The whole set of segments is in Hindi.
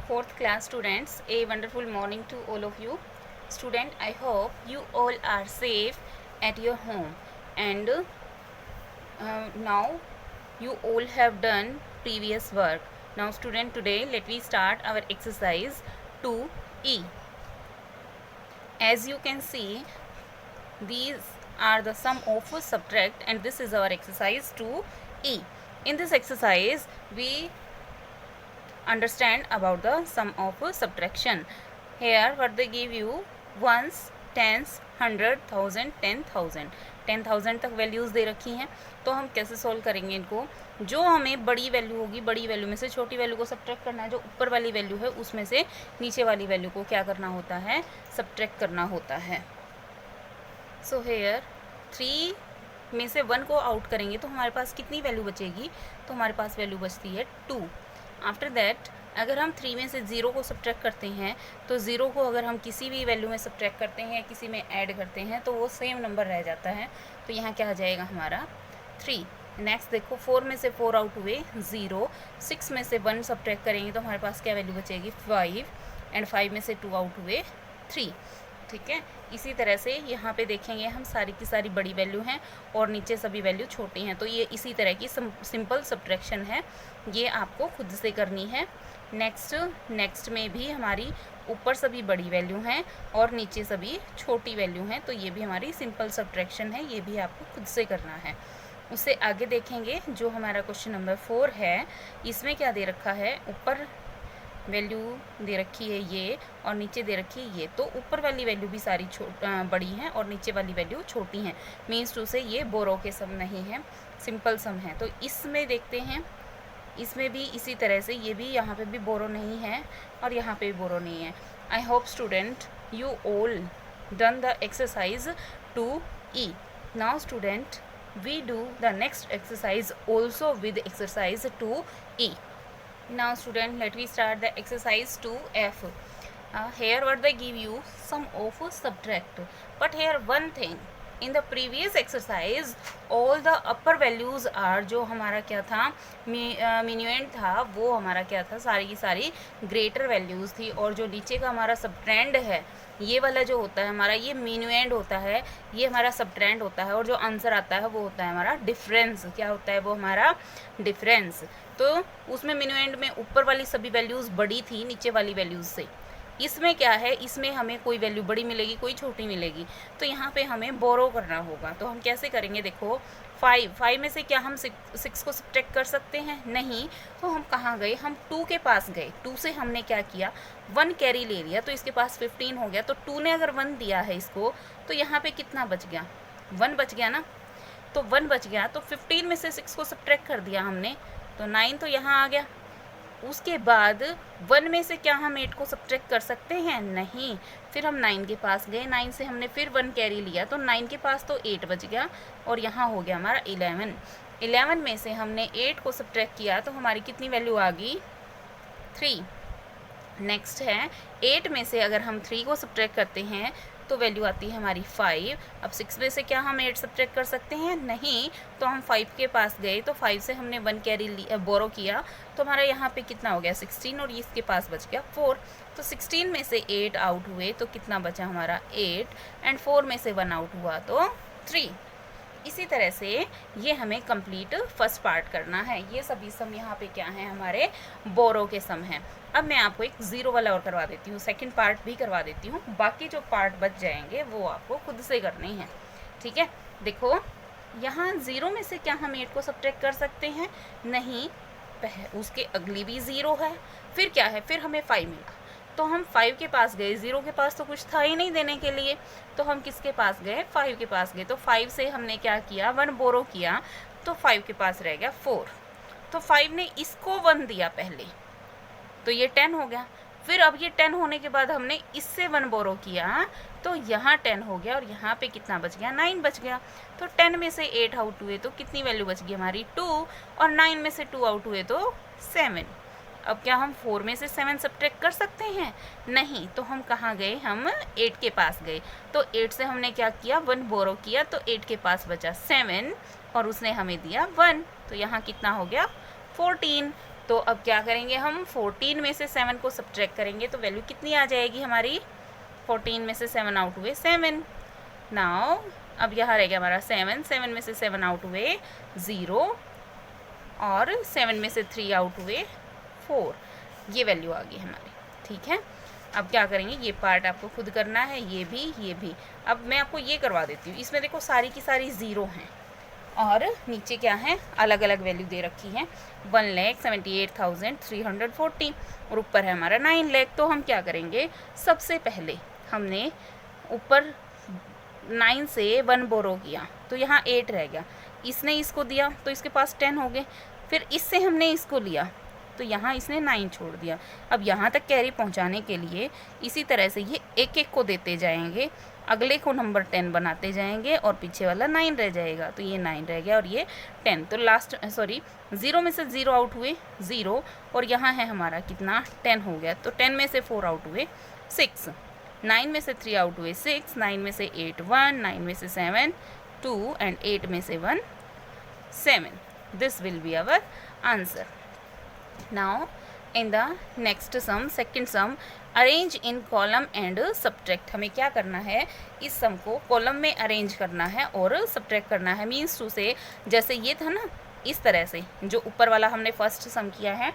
Fourth class students, a wonderful morning to all of you. Student, I hope you all are safe at your home, and now you all have done previous work. Now student, today let me start our exercise 2E. As you can see, these are the sum of subtract, and this is our exercise 2E. In this exercise we understand about the sum of subtraction. Here what they give you, ones, tens, 100, 1000, 10,000, 10,000 तक वैल्यूज़ दे रखी हैं. तो हम कैसे सॉल्व करेंगे इनको? जो हमें बड़ी वैल्यू होगी, बड़ी वैल्यू में से छोटी वैल्यू को सब्ट्रैक्ट करना है. जो ऊपर वाली वैल्यू है उसमें से नीचे वाली वैल्यू को क्या करना होता है? सब्ट्रैक्ट करना होता है. सो हेयर 3 में से 1 को आउट करेंगे तो हमारे पास कितनी वैल्यू बचेगी? तो हमारे पास वैल्यू बचती है 2. आफ्टर दैट अगर हम 3 में से 0 को सब्ट्रैक्ट करते हैं तो 0 को अगर हम किसी भी वैल्यू में सब्ट्रैक्ट करते हैं, किसी में ऐड करते हैं, तो वो सेम नंबर रह जाता है. तो यहाँ क्या आ जाएगा हमारा? 3. नेक्स्ट देखो, 4 में से 4 आउट हुए 0, 6 में से 1 सब्ट्रैक्ट करेंगे तो हमारे पास क्या वैल्यू बचेगी? 5, एंड 5 में से 2 आउट हुए 3. ठीक है. इसी तरह से यहाँ पे देखेंगे हम, सारी की सारी बड़ी वैल्यू हैं और नीचे सभी वैल्यू छोटी हैं. तो ये इसी तरह की सिंपल सब्ट्रैक्शन है, ये आपको खुद से करनी है. नेक्स्ट में भी हमारी ऊपर सभी बड़ी वैल्यू हैं और नीचे सभी छोटी वैल्यू हैं. तो ये भी हमारी सिंपल सब्ट्रैक्शन है, ये भी आपको खुद से करना है. उससे आगे देखेंगे जो हमारा क्वेश्चन नंबर 4 है, इसमें क्या दे रखा है? ऊपर वैल्यू दे रखी है ये और नीचे दे रखी है ये. तो ऊपर वाली वैल्यू भी सारी बड़ी हैं और नीचे वाली वैल्यू छोटी हैं. मीन्स टू से ये बोरो के सम नहीं है, सिंपल सम है. तो इसमें देखते हैं, इसमें भी इसी तरह से ये भी, यहाँ पे भी बोरो नहीं है और यहाँ पे भी बोरो नहीं है. I hope student you all done the exercise 2E. Now student we do the next exercise also with exercise 2E. Now student, let me start the exercise 2F. Here what they give you, sum of subtract. But here one thing, in the previous exercise all the upper values are, जो हमारा क्या था, minuend था, वो हमारा क्या था, सारी की सारी ग्रेटर वैल्यूज़ थी. और जो नीचे का हमारा सबट्रेंड है, ये वाला जो होता है हमारा, ये minuend होता है, ये हमारा सबट्रेंड होता है. और जो आंसर आता है वो होता है हमारा डिफरेंस. क्या होता है वो? हमारा डिफरेंस. तो उसमें minuend में ऊपर वाली सभी वैल्यूज़ बड़ी थी नीचे वाली वैल्यूज़ से. इसमें क्या है? इसमें हमें कोई वैल्यू बड़ी मिलेगी, कोई छोटी मिलेगी. तो यहाँ पे हमें बोरो करना होगा. तो हम कैसे करेंगे? देखो, 5 में से क्या हम 6 को सब्ट्रैक्ट कर सकते हैं? नहीं. तो हम कहाँ गए? हम 2 के पास गए. 2 से हमने क्या किया? 1 कैरी ले लिया, तो इसके पास 15 हो गया. तो 2 ने अगर 1 दिया है इसको, तो यहाँ पे कितना बच गया? 1 बच गया ना. तो 1 बच गया, तो 15 में से 6 को सब्ट्रैक्ट कर दिया हमने, तो 9 तो यहाँ आ गया. उसके बाद 1 में से क्या हम 8 को सब्ट्रैक्ट कर सकते हैं? नहीं. फिर हम 9 के पास गए, 9 से हमने फिर 1 कैरी लिया, तो 9 के पास तो 8 बच गया और यहाँ हो गया हमारा 11. 11 में से हमने 8 को सब्ट्रैक्ट किया तो हमारी कितनी वैल्यू आ गई? 3. नेक्स्ट है 8 में से अगर हम 3 को सब्ट्रैक्ट करते हैं तो वैल्यू आती है हमारी 5. अब 6 में से क्या हम 8 सब्ट्रैक्ट कर सकते हैं? नहीं. तो हम 5 के पास गए, तो 5 से हमने 1 कैरी बोरो किया, तो हमारा यहाँ पे कितना हो गया? 16. और इसके पास बच गया 4. तो 16 में से 8 आउट हुए तो कितना बचा हमारा? 8. एंड 4 में से 1 आउट हुआ तो 3. इसी तरह से ये हमें कंप्लीट फर्स्ट पार्ट करना है. ये सभी सम यहाँ पे क्या हैं? हमारे बोरो के सम हैं. अब मैं आपको एक 0 वाला और करवा देती हूँ, सेकंड पार्ट भी करवा देती हूँ. बाकी जो पार्ट बच जाएंगे वो आपको खुद से करने हैं. ठीक है. देखो, यहाँ 0 में से क्या हम 8 को सब्ट्रैक्ट कर सकते हैं? नहीं. उसके अगली भी 0 है. फिर क्या है? फिर हमें 5 मिला, तो हम 5 के पास गए. 0 के पास तो कुछ था ही नहीं देने के लिए, तो हम किसके पास गए? 5 के पास गए. तो 5 से हमने क्या किया? 1 बोरो किया, तो 5 के पास रह गया 4. तो 5 ने इसको 1 दिया पहले, तो ये 10 हो गया. फिर अब ये 10 होने के बाद हमने इससे 1 बोरो किया, तो यहाँ 10 हो गया और यहाँ पे कितना बच गया? 9 बच गया. तो 10 में से 8 आउट हुए तो कितनी वैल्यू बच गई हमारी? 2. और 9 में से 2 आउट हुए तो 7. अब क्या हम 4 में से 7 सब्ट्रैक्ट कर सकते हैं? नहीं. तो हम कहाँ गए? हम 8 के पास गए. तो 8 से हमने क्या किया? 1 बोरो किया, तो 8 के पास बचा 7 और उसने हमें दिया 1. तो यहाँ कितना हो गया? 14. तो अब क्या करेंगे, हम 14 में से 7 को सब्ट्रैक्ट करेंगे तो वैल्यू कितनी आ जाएगी हमारी, 14 में से 7 आउट हुए 7। नाउ अब यहाँ रह गया हमारा 7, 7 में से 7 आउट हुए 0 और 7 में से 3 आउट हुए 4, ये वैल्यू आ गई हमारी। ठीक है, अब क्या करेंगे, ये पार्ट आपको खुद करना है, ये भी। अब मैं आपको ये करवा देती हूँ, इसमें देखो सारी की सारी 0 हैं और नीचे क्या है, अलग अलग वैल्यू दे रखी है, 1,78,340 और ऊपर है हमारा 9 लाख। तो हम क्या करेंगे, सबसे पहले हमने ऊपर 9 से 1 बोरो किया तो यहाँ 8 रह गया, इसने इसको दिया तो इसके पास 10 हो गए, फिर इससे हमने इसको लिया तो यहाँ इसने 9 छोड़ दिया। अब यहाँ तक कैरी पहुँचाने के लिए इसी तरह से ये एक एक को देते जाएंगे, अगले को नंबर 10 बनाते जाएंगे और पीछे वाला 9 रह जाएगा, तो ये 9 रह गया और ये 10। तो लास्ट 0 में से 0 आउट हुए 0 और यहाँ है हमारा कितना 10 हो गया, तो 10 में से 4 आउट हुए 6, 9 में से 3 आउट हुए 6, 9 में से 8 1, 9 में से 7 2 एंड 8 में से 1 7। This will be our answer. Now in the next sum, second sum, arrange in column and subtract। हमें क्या करना है, इस सम को कॉलम में अरेंज करना है और सब्ट्रैक्ट करना है। मीन्स टू से जैसे ये था ना, इस तरह से जो ऊपर वाला हमने फर्स्ट सम किया है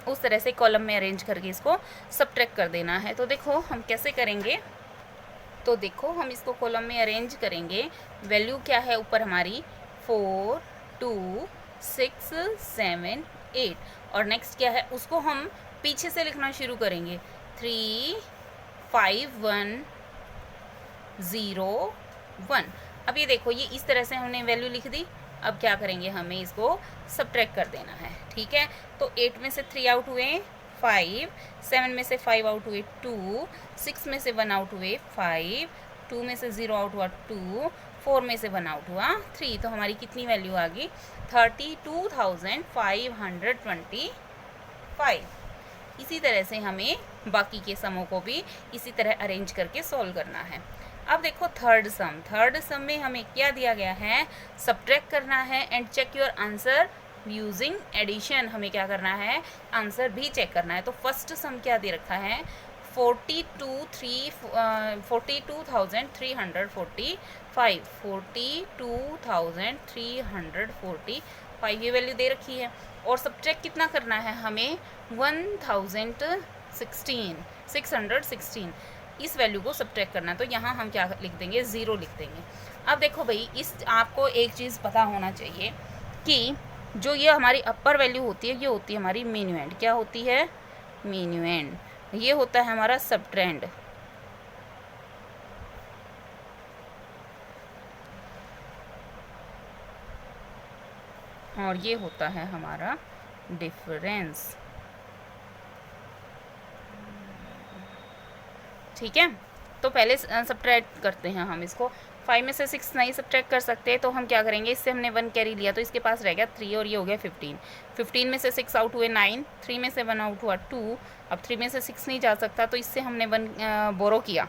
उस तरह से कॉलम में अरेंज करके इसको सब्ट्रैक्ट कर देना है। तो देखो हम कैसे करेंगे, तो देखो हम इसको कॉलम में अरेंज करेंगे। वैल्यू क्या है ऊपर हमारी 4 2 6 7 8 और नेक्स्ट क्या है उसको हम पीछे से लिखना शुरू करेंगे, 3 5 1 0 1। अब ये देखो ये इस तरह से हमने वैल्यू लिख दी। अब क्या करेंगे, हमें इसको सब्ट्रैक्ट कर देना है। ठीक है, तो 8 में से 3 आउट हुए 5, 7 में से 5 आउट हुए 2, 6 में से 1 आउट हुए 5, 2 में से 0 आउट हुआ 2, 4 में से 1 आउट हुआ 3। तो हमारी कितनी वैल्यू आ गई, 32,525। इसी तरह से हमें बाकी के समों को भी इसी तरह अरेंज करके सॉल्व करना है। अब देखो थर्ड सम में हमें क्या दिया गया है, सब्ट्रैक्ट करना है and check your answer using addition. हमें क्या करना है, आंसर भी चेक करना है। तो फर्स्ट सम क्या दे रखा है, 42,345 ये वैल्यू दे रखी है और सब्ट्रैक्ट कितना करना है हमें, 616 इस वैल्यू को सब्ट्रैक्ट करना है। तो यहाँ हम क्या लिख देंगे, 0 लिख देंगे। अब देखो भाई, इस आपको एक चीज़ पता होना चाहिए कि जो ये हमारी अपर वैल्यू होती है ये होती है हमारी मीन्यूएंड। क्या होती है, मीन्यूएंड। ये होता है हमारा सबट्रेंड और ये होता है हमारा डिफरेंस। ठीक है, तो पहले सब्ट्रैक्ट करते हैं हम इसको। 5 में से 6 नहीं सब्ट्रैक्ट कर सकते तो हम क्या करेंगे, इससे हमने 1 कैरी लिया तो इसके पास रह गया 3 और ये हो गया 15। 15 में से 6 आउट हुए 9, 3 में से 1 आउट हुआ 2। अब 3 में से 6 नहीं जा सकता तो इससे हमने 1 बोरो किया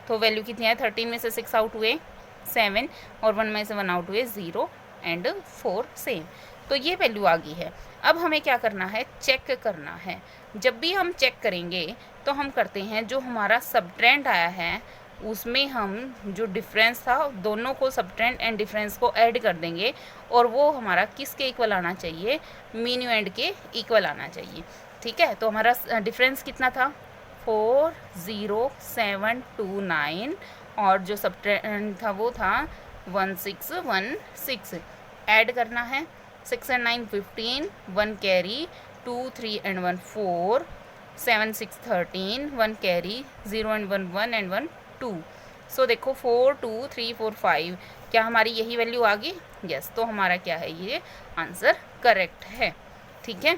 तो वैल्यू कितनी है, 13 में से 6 आउट हुए 7 और 1 में से 1 आउट हुए 0 एंड 4 सेम। तो ये वैल्यू आ गई है। अब हमें क्या करना है, चेक करना है। जब भी हम चेक करेंगे तो हम करते हैं जो हमारा सबट्रेंड आया है उसमें हम जो डिफरेंस था दोनों को, सबट्रेंड एंड डिफरेंस को ऐड कर देंगे और वो हमारा किसके इक्वल आना चाहिए, मीन्यूएंड के इक्वल आना चाहिए। ठीक है, तो हमारा डिफरेंस कितना था, 40729 और जो सबट्रेंड था वो था 1616। ऐड करना है, 6 and 9 15, 1 carry, 2 3 and 1 4, 7 6 13, 1 carry, 0 and 1 1 and 1 2। सो देखो 4 2 3 4 5 क्या हमारी यही वैल्यू आ गई, यस। तो हमारा क्या है, ये आंसर करेक्ट है। ठीक है,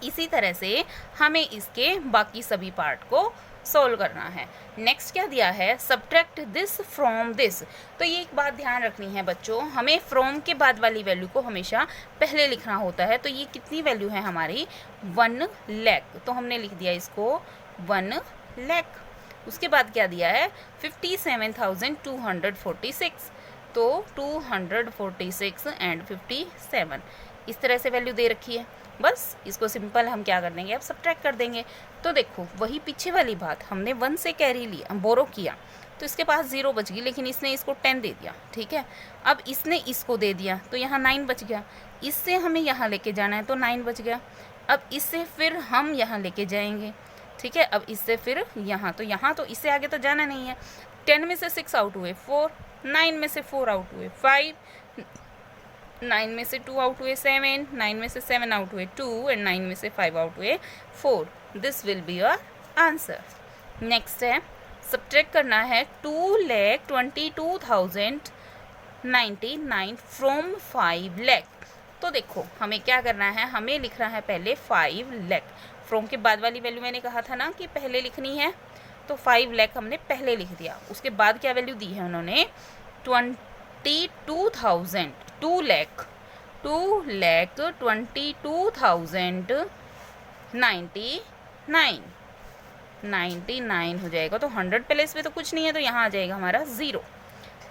इसी तरह से हमें इसके बाकी सभी पार्ट को सोल्व करना है। नेक्स्ट क्या दिया है, सब्ट्रैक्ट दिस फ्रॉम दिस। तो ये एक बात ध्यान रखनी है बच्चों, हमें फ्रॉम के बाद वाली वैल्यू को हमेशा पहले लिखना होता है। तो ये कितनी वैल्यू है हमारी, 1 लाख। तो हमने लिख दिया इसको 1 लाख। उसके बाद क्या दिया है, 57,246। तो 246 एंड 57 इस तरह से वैल्यू दे रखी है। बस इसको सिंपल हम क्या कर देंगे, अब सब्ट्रैक्ट कर देंगे। तो देखो वही पीछे वाली बात, हमने 1 से कैरी लिया, बोरो किया, तो इसके पास 0 बच गई, लेकिन इसने इसको 10 दे दिया, ठीक है। अब इसने इसको दे दिया तो यहाँ 9 बच गया, इससे हमें यहाँ लेके जाना है तो 9 बच गया। अब इससे फिर हम यहाँ लेके जाएंगे, ठीक है। अब इससे फिर यहाँ तो इससे आगे तो जाना नहीं है। 10 में से 6 आउट हुए 4, 9 में से 4 आउट हुए 5, 9 में से 2 आउट हुए 7, 9 में से 7 आउट हुए 2 एंड 9 में से 5 आउट हुए 4। This will be your answer. Next है सब्ट्रैक्ट करना है 2,22,099 फ्रॉम 5 लाख। तो देखो हमें क्या करना है, हमें लिखना है पहले 5 लाख। फ्रॉम के बाद वाली वैल्यू मैंने कहा था ना कि पहले लिखनी है, तो 5 लाख हमने पहले लिख दिया। उसके बाद क्या वैल्यू दी है उन्होंने, 22,000, 2,22,099 हो जाएगा। तो 100 प्लेस पे तो कुछ नहीं है, तो यहाँ आ जाएगा हमारा 0।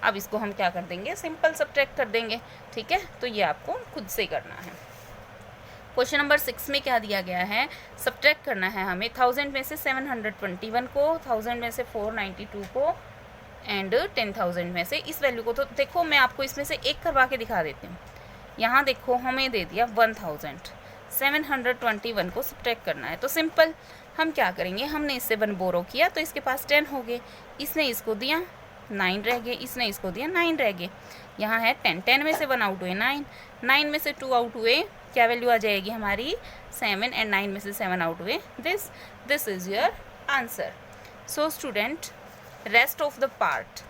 अब इसको हम क्या कर देंगे, सिंपल सब्ट्रैक्ट कर देंगे, ठीक है। तो ये आपको खुद से करना है। क्वेश्चन नंबर 6 में क्या दिया गया है, सब्ट्रैक्ट करना है हमें 1000 में से 721 को, 1000 में से 492 को एंड 10,000 में से इस वैल्यू को। तो देखो मैं आपको इसमें से एक करवा के दिखा देती हूँ। यहाँ देखो हमें दे दिया 1000, 721 को सब्ट्रैक्ट करना है। तो सिंपल हम क्या करेंगे, हमने इससे 1 बोरो किया तो इसके पास 10 हो गए, इसने इसको दिया 9 रह गए, इसने इसको दिया 9 रह गए। यहाँ है 10, 10 में से 1 आउट हुए 9, 9 में से 2 आउट हुए, क्या वैल्यू आ जाएगी हमारी 7 एंड 9 में से 7 आउट हुए this is your answer. So student, rest of the part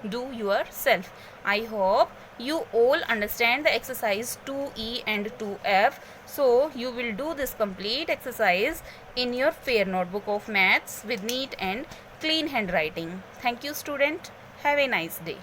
do yourself. I hope you all understand the exercise 2E and 2F. So you will do this complete exercise in your fair notebook of maths with neat and clean handwriting. Thank you student. Have a nice day.